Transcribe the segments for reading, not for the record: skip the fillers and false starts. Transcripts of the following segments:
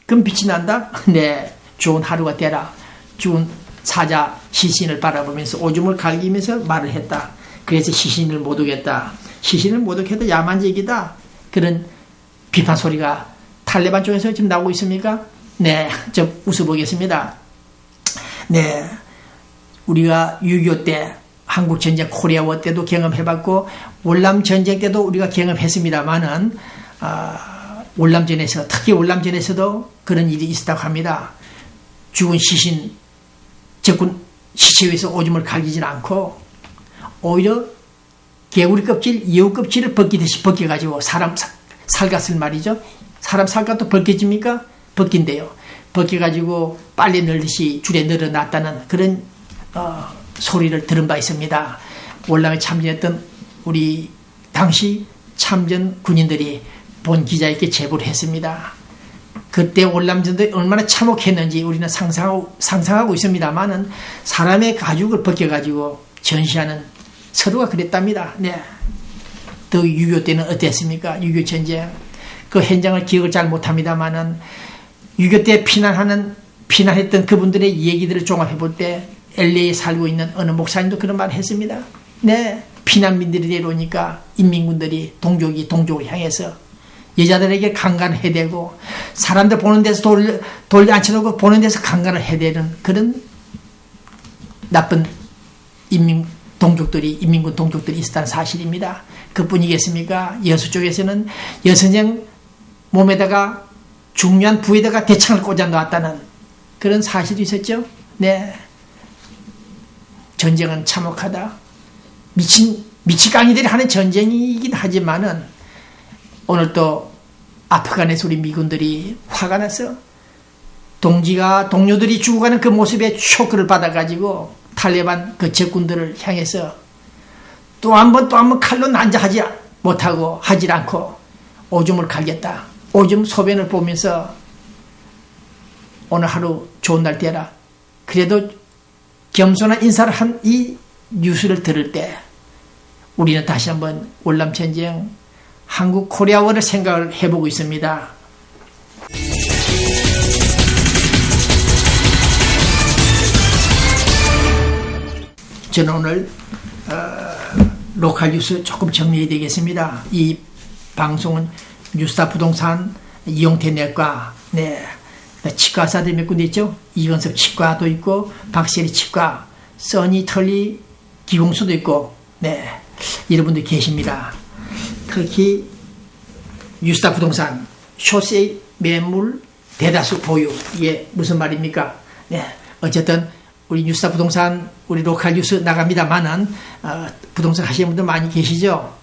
그럼 빛이 난다? 네, 좋은 하루가 되라. 죽은 사자 시신을 바라보면서 오줌을 갈기면서 말을 했다. 그래서 시신을 못 오겠다. 시신을 못 오겠다. 야만적이다. 그런 비판 소리가 탈레반 쪽에서 지금 나오고 있습니까? 네, 좀 웃어보겠습니다. 네, 우리가 6.25 때 한국전쟁 코리아워 때도 경험해봤고 월남전쟁 때도 우리가 경험했습니다만은 월남전에서 특히 월남전에서도 그런 일이 있었다고 합니다. 죽은 시신 적군 시체 위에서 오줌을 갈기질 않고 오히려 개구리 껍질, 여우 껍질을 벗기듯이 벗겨가지고 사람 살갗을 말이죠. 사람 살갗도 벗겨집니까? 벗긴대요. 벗겨가지고 빨래 넣듯이 줄에 늘어놨다는 그런 소리를 들은 바 있습니다. 월남에 참전했던 우리 당시 참전 군인들이 본 기자에게 제보를 했습니다. 그때 월남전도 얼마나 참혹했는지 우리는 상상하고 있습니다만은 사람의 가죽을 벗겨가지고 전시하는 서류가 그랬답니다. 네. 또 6.25 때는 어땠습니까? 6.25 전쟁. 그 현장을 기억을 잘 못합니다만은 6.25 때 피난했던 그분들의 얘기들을 종합해 볼 때 LA에 살고 있는 어느 목사님도 그런 말을 했습니다. 네. 피난민들이 내려오니까 인민군들이 동족을 향해서 여자들에게 강간을 해대고 사람들 보는 데서 돌 앉혀놓고 보는 데서 강간을 해대는 그런 나쁜 인민군 동족들이 있었다는 사실입니다. 그뿐이겠습니까? 여수 쪽에서는 여선생 몸에다가 중요한 부에다가 대창을 꽂아 놓았다는 그런 사실이 있었죠. 네. 전쟁은 참혹하다. 미치광이들이 하는 전쟁이긴 하지만은 오늘 또 아프간에서 우리 미군들이 화가 나서 동료들이 죽어가는 그 모습에 쇼크를 받아가지고 탈레반 그 적군들을 향해서 또 한 번 칼로 난자하지 못하고 하질 않고 오줌을 갈겠다. 오줌 소변을 보면서 오늘 하루 좋은 날 되라. 그래도 겸손한 인사를 한 이 뉴스를 들을 때 우리는 다시 한번 월남전쟁 한국 코리아워를 생각을 해보고 있습니다. 저는 오늘 로컬 뉴스 조금 정리해야 되겠습니다. 이 방송은 뉴스타 부동산 이용태 내과, 네, 치과사들 몇 군데 있죠. 이건섭 치과도 있고 박세리 치과, 써니 털리 기공수도 있고, 네, 이런 분들 계십니다. 특히 뉴스타 부동산 쇼세이 매물 대다수 보유, 이게 무슨 말입니까? 네, 어쨌든 우리 뉴스타 부동산 우리 로컬 뉴스 나갑니다만은 부동산 하시는 분들 많이 계시죠.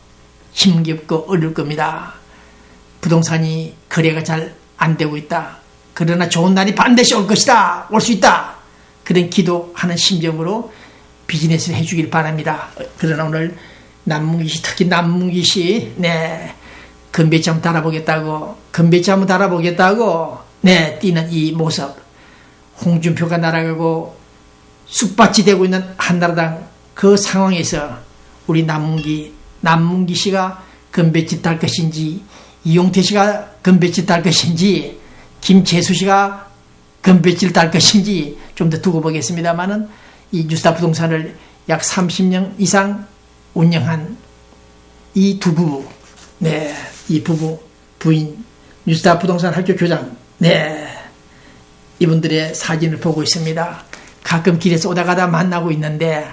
힘겹고 어려울 겁니다. 부동산이 거래가 잘 안 되고 있다. 그러나 좋은 날이 반드시 올 것이다. 올 수 있다. 그런 기도하는 심정으로 비즈니스를 해주길 바랍니다. 그러나 오늘 남문기시, 특히 남문기시, 네, 건배지 한번 달아보겠다고, 네, 뛰는 이 모습. 홍준표가 날아가고 쑥밭이 되고 있는 한나라당 그 상황에서 우리 남문기 씨가 건배지 딸 것인지, 이용태 씨가 건배지 딸 것인지, 김재수 씨가 건배지를 딸 것인지 좀 더 두고 보겠습니다만은 이 뉴스타 부동산을 약 30년 이상 운영한 이 두 부부, 네, 이 부부 부인 뉴스타 부동산 학교 교장, 네, 이분들의 사진을 보고 있습니다. 가끔 길에서 오다가다 만나고 있는데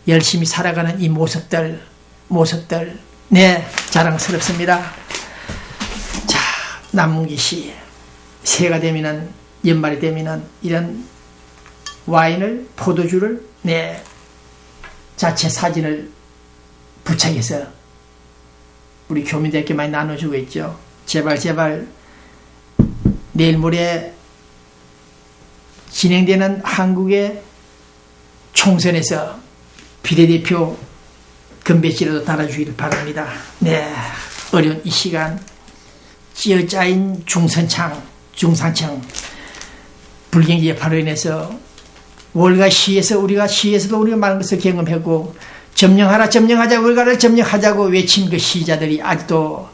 열심히 살아가는 이 모습들, 네, 자랑스럽습니다. 자, 남문기 씨, 새해가 되면은, 연말이 되면은 이런 와인을, 포도주를, 네, 자체 사진을 부착해서 우리 교민들께 많이 나눠주고 있죠. 제발 내일 모레 진행되는 한국의 총선에서 비례대표 건배지라도 달아주기를 바랍니다. 네, 어려운 이 시간 찌어짜인 중산층 불경기 여파로 인해서 월가 시에서도 우리가 많은 것을 경험했고 점령하자 월가를 점령하자고 외친 그 시자들이 아직도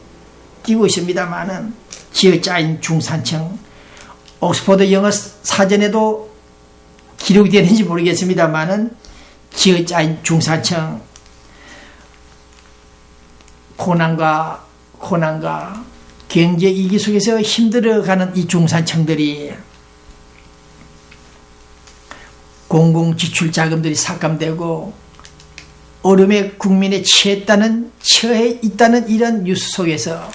뛰고 있습니다만은 찌어짜인 중산층 옥스퍼드 영어 사전에도 기록이 되는지 모르겠습니다만은 지어짜인 중산층, 고난과 경제 위기 속에서 힘들어가는 이 중산층들이 공공지출 자금들이 삭감되고 어려움에 국민에 처해 있다는 이런 뉴스 속에서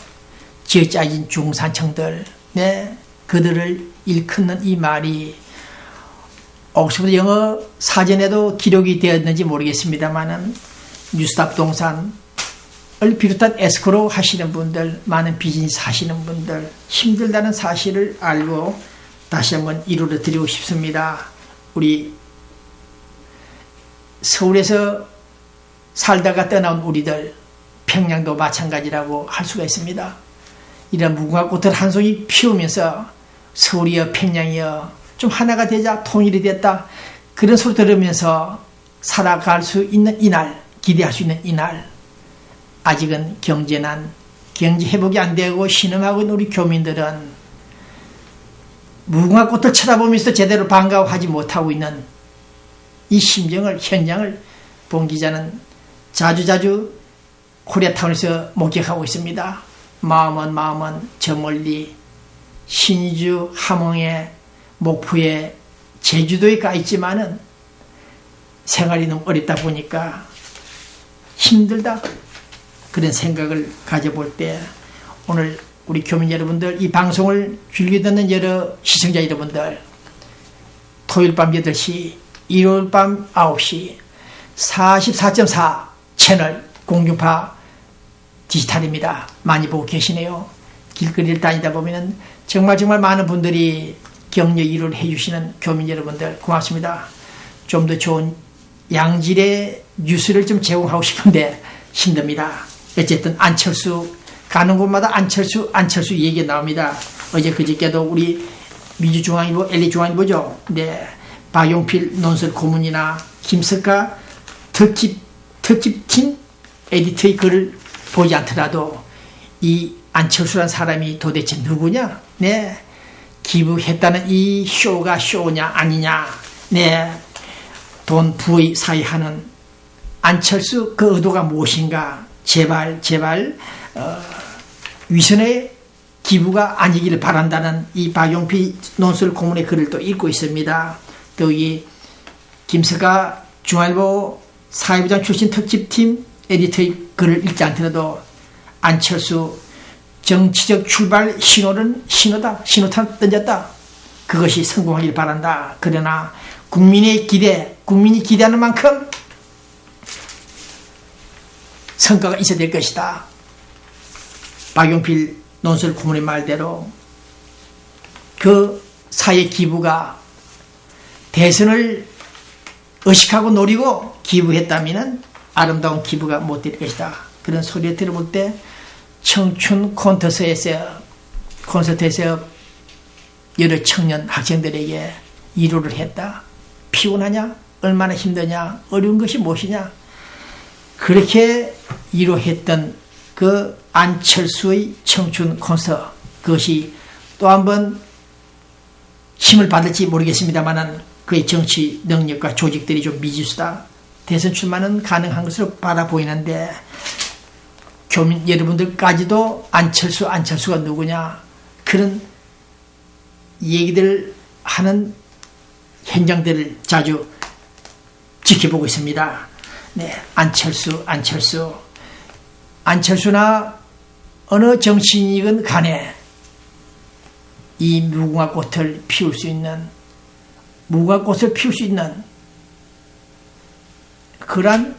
지어짜진 중산층들, 네, 그들을 일컫는 이 말이 옥스퍼드 영어 사전에도 기록이 되었는지 모르겠습니다만은 뉴스탑 동산을 비롯한 에스코로 하시는 분들, 많은 비즈니스 하시는 분들 힘들다는 사실을 알고 다시 한번 이루어 드리고 싶습니다. 우리 서울에서 살다가 떠나온 우리들, 평양도 마찬가지라고 할 수가 있습니다. 이런 무궁화 꽃을 한 송이 피우면서 서울이여 평양이여 좀 하나가 되자, 통일이 됐다, 그런 소리 들으면서 살아갈 수 있는 이날, 기대할 수 있는 이날, 아직은 경제난, 경제 회복이 안 되고 신음하고 있는 우리 교민들은 무궁화 꽃을 쳐다보면서 제대로 반가워하지 못하고 있는 이 심정을, 현장을 본 기자는 자주자주 코리아타운에서 목격하고 있습니다. 마음은 저 멀리 신의주, 함흥에, 목포에, 제주도에 가 있지만은 생활이 너무 어렵다 보니까 힘들다, 그런 생각을 가져볼 때 오늘 우리 교민 여러분들, 이 방송을 즐겨 듣는 여러 시청자 여러분들, 토요일 밤 8시, 일요일 밤 9시 44.4 채널 공중파 디지털입니다. 많이 보고 계시네요. 길거리를 다니다 보면 정말 많은 분들이 격려 위로를 해주시는 교민 여러분들 고맙습니다. 좀 더 좋은 양질의 뉴스를 좀 제공하고 싶은데 힘듭니다. 어쨌든 안철수, 가는 곳마다 안철수 얘기 나옵니다. 어제 그저께도 우리 미주중앙일보, LA중앙일보죠. 네, 박용필 논설 고문이나 김석하 특집팀 에디터의 글을 보지 않더라도 이 안철수란 사람이 도대체 누구냐? 네, 기부했다는 이 쇼가 쇼냐 아니냐? 네, 돈 부의 사이하는 안철수 그 의도가 무엇인가? 제발 위선의 기부가 아니기를 바란다는 이 박용필 논술 고문의 글을 또 읽고 있습니다. 또 이 김석하 중앙일보 사회부장 출신 특집팀 에디터의 글을 읽지 않더라도 안철수 정치적 출발 신호탄 던졌다. 그것이 성공하길 바란다. 그러나 국민이 기대하는 만큼 성과가 있어야 될 것이다. 박용필 논술 고문의 말대로 그 사회 기부가 대선을 의식하고 노리고 기부했다면 아름다운 기부가 못 될 것이다. 그런 소리를 들어볼 때 청춘 콘서트에서 여러 청년 학생들에게 위로를 했다. 피곤하냐? 얼마나 힘드냐? 어려운 것이 무엇이냐? 그렇게 위로했던 그 안철수의 청춘 콘서트, 그것이 또 한번 힘을 받을지 모르겠습니다만 그의 정치 능력과 조직들이 좀 미지수다. 대선 출마는 가능한 것으로 바라보이는데 교민 여러분들까지도 안철수가 누구냐, 그런 얘기들 하는 현장들을 자주 지켜보고 있습니다. 네, 안철수나 어느 정치인이건 간에 이 무궁화 꽃을 피울 수 있는 그런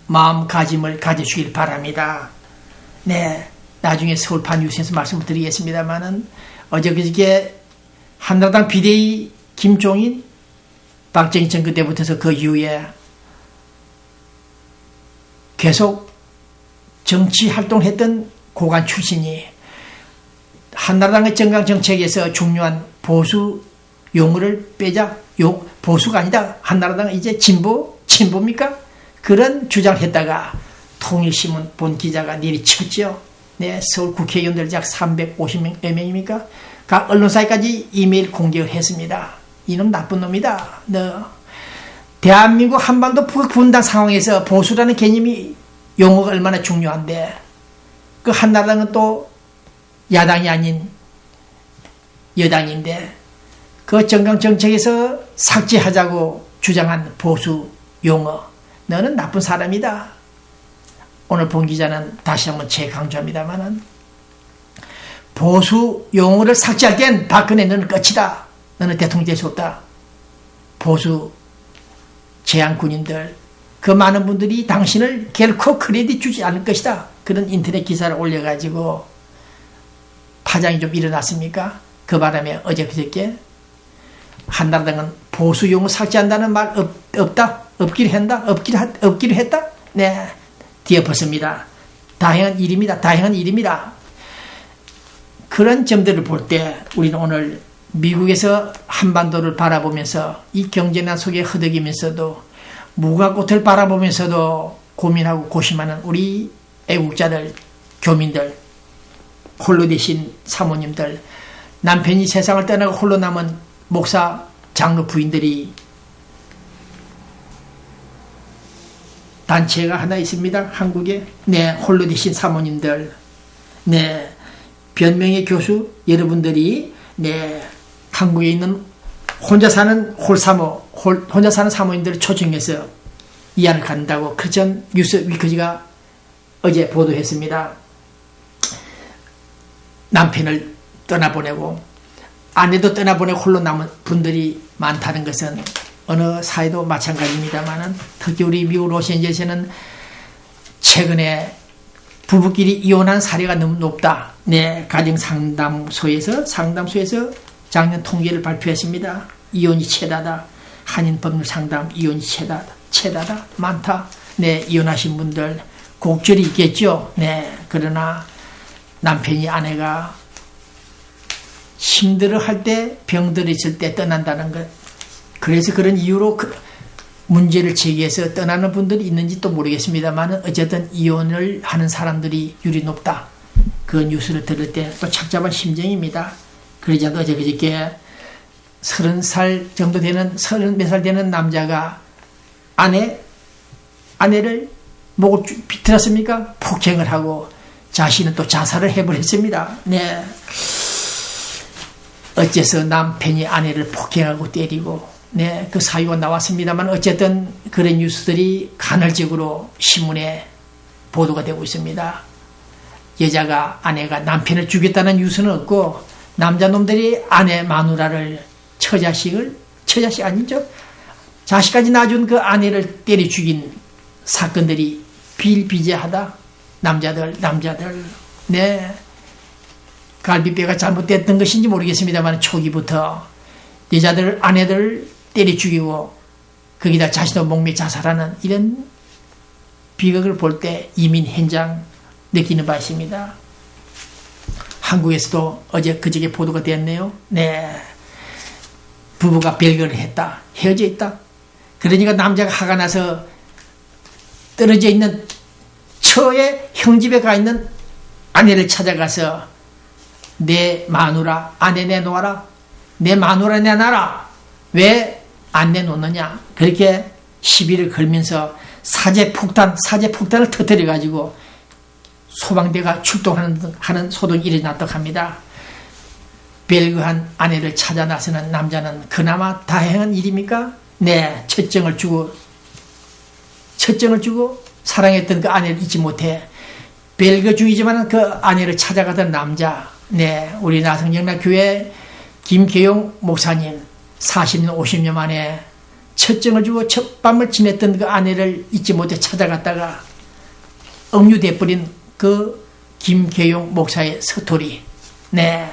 마음가짐을 가져주길 바랍니다. 네, 나중에 서울판 뉴스에서 말씀을 드리겠습니다만은 어제 그저께 한나라당 비대위 김종인, 박정희 정부 때부터서 그 이후에 계속 정치 활동했던 고관 출신이 한나라당의 정강정책에서 중요한 보수 용어를 빼자, 보수가 아니다, 한나라당은 이제 진보입니까? 그런 주장을 했다가 통일신문 본 기자가 내리쳤죠. 네, 서울 국회의원들 약 350명, 몇 명입니까? 각 언론사에까지 이메일 공격을 했습니다. 이놈 나쁜 놈이다. 너 대한민국 한반도 분단 상황에서 보수라는 개념이 용어가 얼마나 중요한데 그 한나라당은 또 야당이 아닌 여당인데 그 정강 정책에서 삭제하자고 주장한 보수 용어 너는 나쁜 사람이다. 오늘 본 기자는 다시 한번 재강조합니다만은 보수 용어를 삭제할 땐 박근혜 너는 끝이다. 너는 대통령 될 수 없다. 보수 제한 군인들 그 많은 분들이 당신을 결코 크레딧 주지 않을 것이다. 그런 인터넷 기사를 올려가지고 파장이 좀 일어났습니까? 그 바람에 어제 그저께 한나라당은 보수 용어 삭제한다는 말 없다. 없기로 했다. 네, 뒤엎었습니다. 다행한 일입니다. 다행한 일입니다. 그런 점들을 볼 때 우리는 오늘 미국에서 한반도를 바라보면서 이 경제난 속에 허덕이면서도 무화꽃을 바라보면서도 고민하고 고심하는 우리 애국자들, 교민들, 홀로 되신 사모님들, 남편이 세상을 떠나고 홀로 남은 목사, 장로 부인들이 단체가 하나 있습니다. 한국에. 네, 홀로 되신 사모님들, 네, 변명의 교수 여러분들이 네, 한국에 있는 혼자 사는 혼자 사는 사모님들을 초청해서 이안을 갖는다고 크리스천 뉴스 위크지가 어제 보도했습니다. 남편을 떠나보내고 아내도 떠나보내고 홀로 남은 분들이 많다는 것은 어느 사회도 마찬가지입니다만은 특히 우리 미국 로스앤젤레스는 최근에 부부끼리 이혼한 사례가 너무 높다. 네, 가정상담소에서 작년 통계를 발표했습니다. 이혼이 최다다. 한인 법률 상담 이혼이 최다다. 많다. 네, 이혼하신 분들 곡절이 있겠죠. 네, 그러나 남편이 아내가 힘들어할 때 병들어 있을 때 떠난다는 것. 그래서 그런 이유로 문제를 제기해서 떠나는 분들이 있는지 또 모르겠습니다만 어쨌든 이혼을 하는 사람들이 율이 높다. 그 뉴스를 들을 때 또 착잡한 심정입니다. 그러지 않아도 어제 그저께 30살 정도 되는 30몇 살 되는 남자가 아내를 목을 비틀었습니까? 폭행을 하고 자신은 또 자살을 해버렸습니다. 네. 어째서 남편이 아내를 폭행하고 때리고 네, 그 사유가 나왔습니다만 어쨌든 그런 뉴스들이 간헐적으로 신문에 보도가 되고 있습니다. 아내가 남편을 죽였다는 뉴스는 없고 남자놈들이 아내 마누라를 처자식 아니죠? 자식까지 낳아준 그 아내를 때려 죽인 사건들이 비일비재하다. 남자들 네, 갈비뼈가 잘못됐던 것인지 모르겠습니다만 초기부터 아내들을 때려 죽이고 거기다 자신도 목매 자살하는 이런 비극을 볼 때 이민 현장 느끼는 바 있습니다. 한국에서도 어제 그저께 보도가 되었네요. 네, 부부가 별거를 했다. 헤어져 있다. 그러니까 남자가 화가 나서 떨어져 있는 처에 형집에 가 있는 아내를 찾아가서 내 마누라 아내 내놓아라. 내 마누라 내놔라. 왜 안 내놓느냐. 그렇게 시비를 걸면서 사제폭탄을 터뜨려가지고 소방대가 출동하는 소동이 일어났다고 합니다. 별거한 아내를 찾아 나서는 남자는 그나마 다행한 일입니까? 네, 첫정을 주고 사랑했던 그 아내를 잊지 못해 별거 중이지만 그 아내를 찾아가던 남자. 네, 우리 나성영락교회 김계용 목사님 40년 50년 만에 첫정을 주고 첫 밤을 지냈던 그 아내를 잊지 못해 찾아갔다가 억류돼버린 그 김계용 목사의 스토리. 네,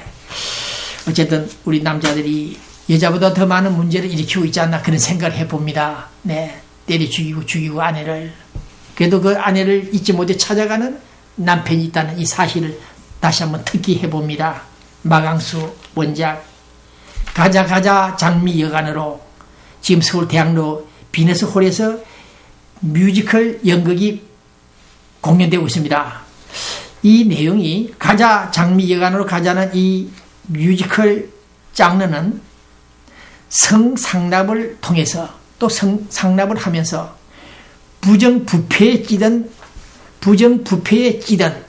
어쨌든 우리 남자들이 여자보다 더 많은 문제를 일으키고 있지 않나 그런 생각을 해봅니다. 네, 때려 죽이고 아내를. 그래도 그 아내를 잊지 못해 찾아가는 남편이 있다는 이 사실을 다시 한번 특기해봅니다. 마강수 원작 가자 장미 여관으로 지금 서울대학로 비너스홀에서 뮤지컬 연극이 공연되고 있습니다. 이 내용이 가자 장미 여관으로 가자는 이 뮤지컬 장르는 성상납을 통해서 또 성상납을 하면서 부정부패에 찌든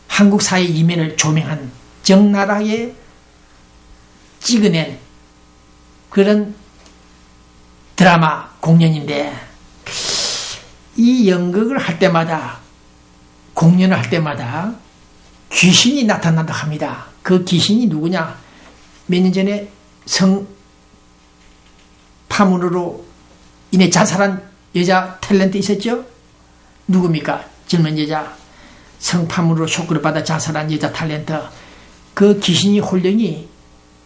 한국 사회 이면을 조명한 적나라하게 찍어낸 그런 드라마 공연인데, 이 연극을 할 때마다, 공연을 할 때마다 귀신이 나타난다고 합니다. 그 귀신이 누구냐? 몇 년 전에 성파문으로 인해 자살한 여자 탤런트 있었죠? 누굽니까? 젊은 여자. 성파문으로 쇼크를 받아 자살한 여자 탤런트. 그 귀신이 홀령이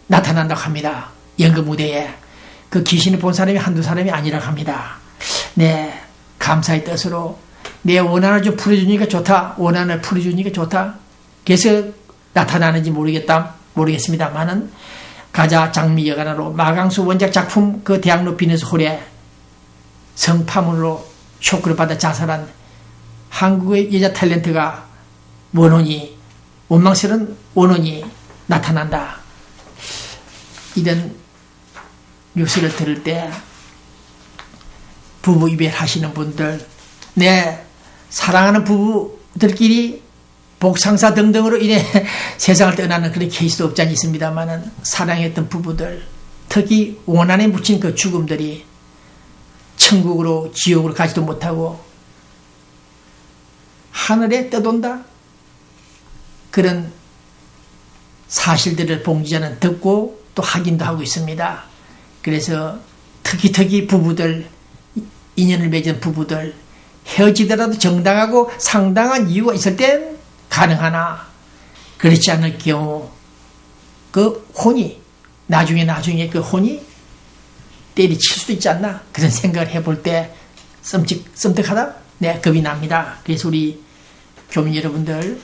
나타난다고 합니다. 연극 무대에. 그 귀신을 본 사람이 한두 사람이 아니라고 합니다. 네, 감사의 뜻으로 내 원한을 좀 풀어주니까 좋다. 원한을 풀어주니까 좋다. 그래서 나타나는지 모르겠습니다만은 가자 장미 여가나로 마강수 원작 작품 그 대학로 비너스 홀에 성파문으로 쇼크를 받아 자살한 한국의 여자 탤런트가 원망스러운 원혼이 나타난다. 이런 뉴스를 들을 때 부부 이별하시는 분들, 네, 사랑하는 부부들끼리 복상사 등등으로 인해 세상을 떠나는 그런 케이스도 없지 않이 있습니다만은, 사랑했던 부부들, 특히 원한에 묻힌 그 죽음들이 천국으로 지옥으로 가지도 못하고 하늘에 떠돈다, 그런 사실들을 봉지자는 듣고 또 확인도 하고 있습니다. 그래서 특히 부부들, 인연을 맺은 부부들, 헤어지더라도 정당하고 상당한 이유가 있을 땐 가능하나, 그렇지 않을 경우 그 혼이 나중에 그 혼이 때리칠 수도 있지 않나, 그런 생각을 해볼 때 썸뜩하다, 네, 겁이 납니다. 그래서 우리 교민 여러분들,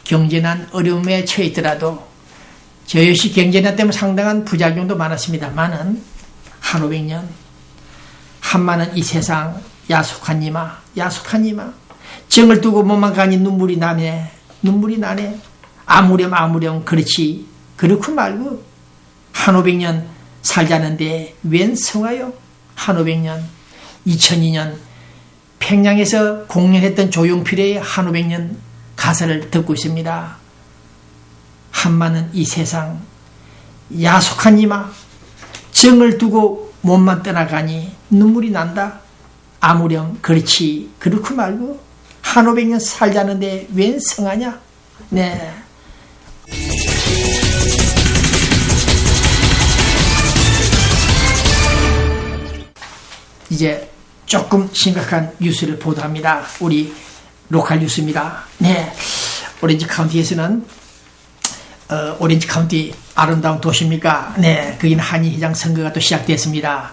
경제난 어려움에 처해 있더라도, 저 역시 경제난 때문에 상당한 부작용도 많았습니다만은, 한 500년 한마는 이 세상 야속하니마 정을 두고 몸만 가니 눈물이 나네. 아무렴 그렇지, 그렇고 말고 한 500년 살자는데 웬 성화요. 한 500년 2002년 평양에서 공연했던 조용필의 한 500년 가사를 듣고 있습니다. 한마는 이 세상 야속하니마 정을 두고 몸만 떠나가니 눈물이 난다. 아무렴 그렇지, 그렇고 말고 한 500년 살자는데 웬 성하냐. 네. 이제 조금 심각한 뉴스를 보도합니다. 우리 로컬 뉴스입니다. 네. 오렌지 카운티에서는 오렌지 카운티 아름다운 도시입니까? 네. 거기는 한인 회장 선거가 또 시작됐습니다.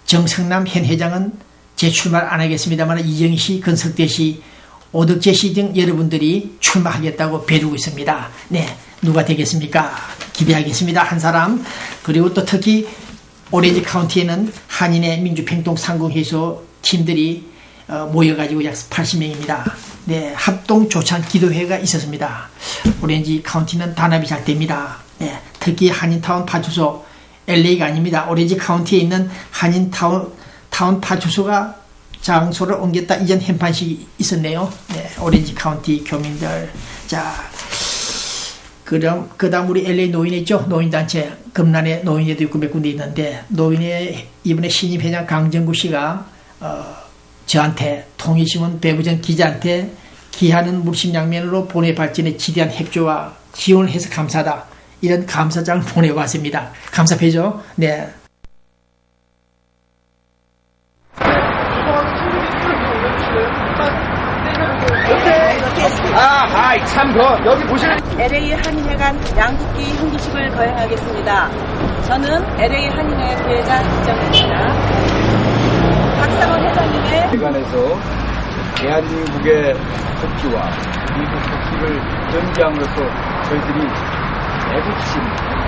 정성남 현 회장은 재출마를 안 하겠습니다만 이정희 씨, 건석대 씨, 오덕재 씨 등 여러분들이 출마하겠다고 벼르고 있습니다. 네. 누가 되겠습니까? 기대하겠습니다. 한 사람. 그리고 또 특히 오렌지 카운티에는 한인의 민주평통 상공회소 팀들이 모여가지고 약 80명입니다. 네, 합동 조찬 기도회가 있었습니다. 오렌지 카운티는 단합이 잘 됩니다. 네, 특히 한인타운 파출소, LA가 아닙니다. 오렌지 카운티에 있는 한인타운 파출소가 장소를 옮겼다, 이전 현판식이 있었네요. 네, 오렌지 카운티 교민들. 자, 그다음 우리 LA 노인회 있죠? 노인단체. 금난에 노인회도 있고 몇 군데 있는데, 노인회 이번에 신임 회장 강정구 씨가 저한테, 통일신문 배부전 기자한테 기하는 물심양면으로 본회 발전에 지대한 협조와 지원을 해서 감사하다, 이런 감사장을 보내왔습니다. 감사패죠? 네. 참, 여기 보시는 LA 한인회관 양국기 형기식을 거행하겠습니다. 저는 LA 한인회 부회장 이정현입니다. 박상원 회장님의 회관에서 대한민국의 복지와 미국 복지를 견지함으로써 저희들이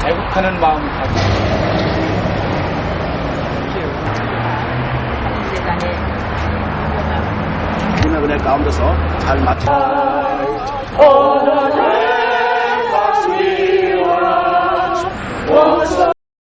애국하는 마음을 가지고 있습니다. 은혜 가운데서 잘 맞춰. 원수